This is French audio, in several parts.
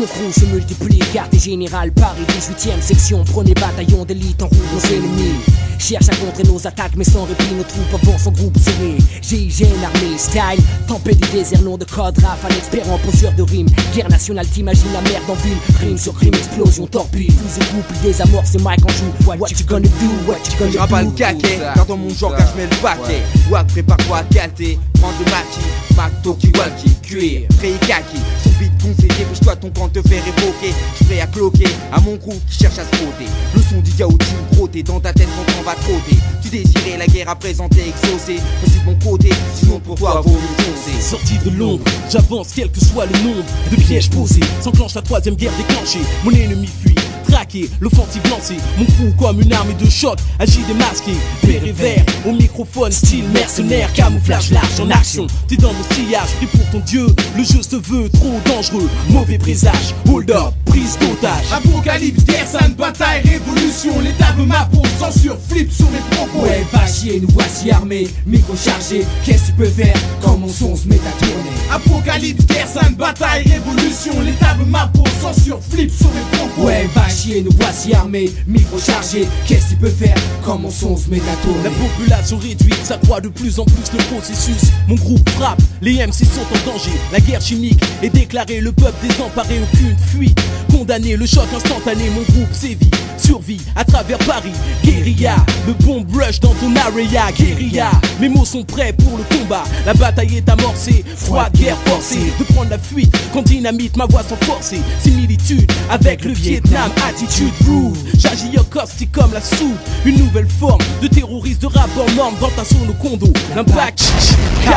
Mon crew se multiplie, quartier général, Paris 18ème section. Prenez bataillon d'élite en route nos ennemis. Cherche à contrer nos attaques mais sans répit, nos troupes avancent en groupe serré. GIGN armée, style, tempête du désert, nom de code, raf, un expert en poseur de rimes. Guerre nationale, t'imagines la merde en ville. Crime sur crime, explosion, torpille. Fusil couple, désamorce, c'est Mike en joue. What you gonna do, what you gonna do. J'rappe pas le caquet, car dans mon genre quand je mets le paquet. Wack, prépare-toi à calter, prends de maquis. Mac, Toki, Walkie, cuir, Frey, Kaki. Son beat conseillé, bouge-toi ton camp te faire évoquer. J'suis prêt à cloquer à mon groupe qui cherche à se frotter. Le son du Yao Team crotté dans ta tête quand on va trotter. Tu désirais la guerre à présenter exaucée. Aussi de mon côté, sinon pour toi vaut mieux foncer. Sorti de l'ombre, j'avance quel que soit le nombre de pièges posés. S'enclenche la troisième guerre déclenchée. Mon ennemi fuit, traqué, l'offensive lancée. Mon crew comme une arme de choc, agit démasqué. Vert et vert, au microphone, style mercenaire. Camouflage large en action, t'es dans le sillage, pris pour ton dieu. Le jeu se veut trop dangereux, mauvais présage. Hold up, prise d'otage. Apocalypse, guerre, sainte, bataille, révolution. L'État veut ma peau, censure, flip sur mes propos. Ouais, va chier, nous voici armés, micro chargé. Qu'est-ce que tu peux faire quand mon son se met à tourner? Apocalypse, guerre, sainte, bataille, révolution. L'État veut ma peau, censure, flip sur mes propos. Ouais, va chier, nous voici armés, micro chargé. Qu'est-ce que tu peux faire quand mon son se met à tourner? La population réduite, ça croît de plus en plus le processus. Mon groupe frappe, les MC sont en danger. La guerre chimique est déclarée, le peuple désemparé, aucune fuite. Condamné, le choc instantané, mon groupe sévit. Survie à travers Paris, guérilla. Le bomb rush dans ton area, guérilla. Mes mots sont prêts pour le combat. La bataille est amorcée, froide guerre forcée. De prendre la fuite, quand dynamite ma voix sans forcer. Similitude avec le Vietnam, attitude groove. J'agis caustique comme la soupe. Une nouvelle forme de terroriste de rap en norme dans ta zone au condo. L'impact, KO.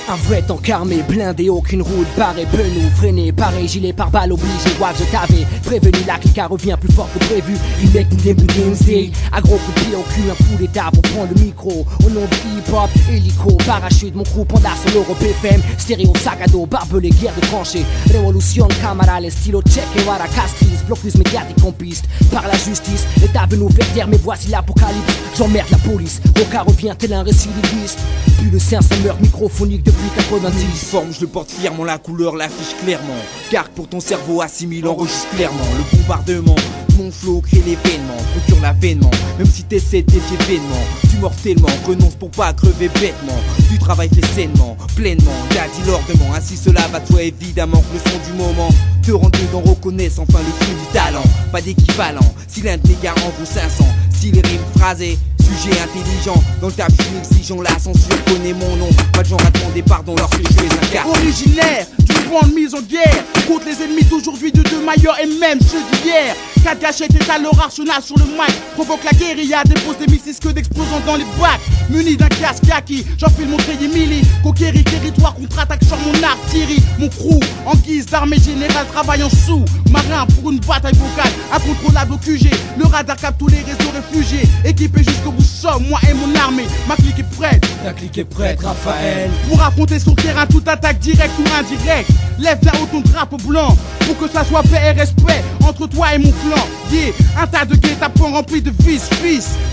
Un vrai tank armé, blindé, aucune route barrée, penou, freiné, paré, gilet par balle obligé, wack, je t'avais prévenu, la clica revient plus fort que prévu. Remake du début Wednesday, à gros coup de pied au cul, un coup d'état pour prendre le micro. Au nom de hip-hop, hélico, parachute, mon crew, panda sur l'Europe FM, stéréo, sac à dos, barbelé, guerre de tranchées, révolution, camarade, les stylos, check et voilà, castris, blocus médiatique en piste, par la justice, l'État veut nous faire taire, mais voici l'apocalypse, j'emmerde la police, Roca revient tel un récidiviste, plus de 500 meurtres microphoniques depuis 90. Forme, je le porte fièrement, la couleur l'affiche clairement. Car pour ton cerveau assimile, enregistre clairement. Le bombardement, mon flow crée l'événement, procure l'avènement. Même si t'essaies d'étier vainement, tu mortellement, renonce pour pas crever bêtement. Du travail fait sainement, pleinement, t'as dit l'ordement. Ainsi cela va toi évidemment que le son du moment te rend dedans, reconnaisse enfin le fruit du talent. Pas d'équivalent, si l'un de mes gars en vaut 500. Si les rimes phrasées, sujet intelligent, dans le taf je suis exigeant, la censure connaît mon nom. Pas de gens à demander pardon lorsque je les incarne. Originaire du front de mise en guerre contre les ennemis d'aujourd'hui, de Maillot et même ceux d'hier. 4 gâchettes étalent leur arsenal sur le mic, provoque la guérilla, dépose des missiles que d'explosants dans les bacs. Muni d'un casque kaki, j'enfile mon treillis mili. Conquérir territoire, contre-attaque sur mon artillerie. Mon crew, en guise d'armée générale, travaille en sous marin pour une bataille vocale incontrôlable au QG. Le radar capte tous les réseaux réfugiés, équipé jusqu'au bout somme, moi et mon armée. Ma clique est prête, ta clique est prête, Raphaël. pour affronter sur le terrain toute attaque directe ou indirecte. Lève là-haut ton drapeau blanc pour que ça soit paix et respect entre toi et mon clan. Yeah, un tas de guet-apens remplis de fils.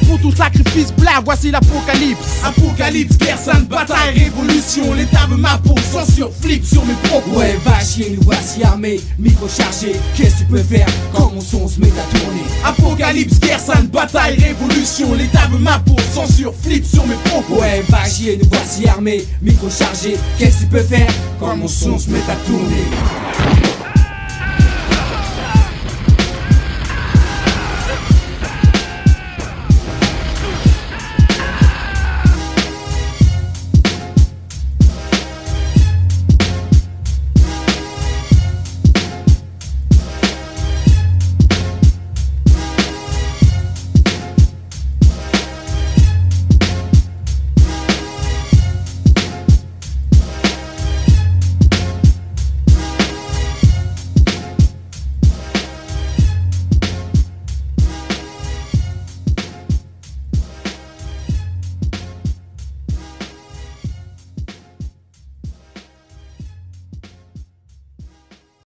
Pour ton sacrifice blanc, voici l'apocalypse. Apocalypse, guerre, sainte, bataille, révolution. L'État veut ma peau, censure, flip sur mes propos. Ouais, va chier, nous voici armés, micro chargé. Qu'est-ce que tu peux faire quand mon son se met à tourner? Apocalypse, guerre, sainte, bataille, révolution. L'État veut ma peau, censure, flip sur mes propos. Ouais, va chier, nous voici armés, micro chargé. Qu'est-ce que tu peux faire quand mon son se met à tourner?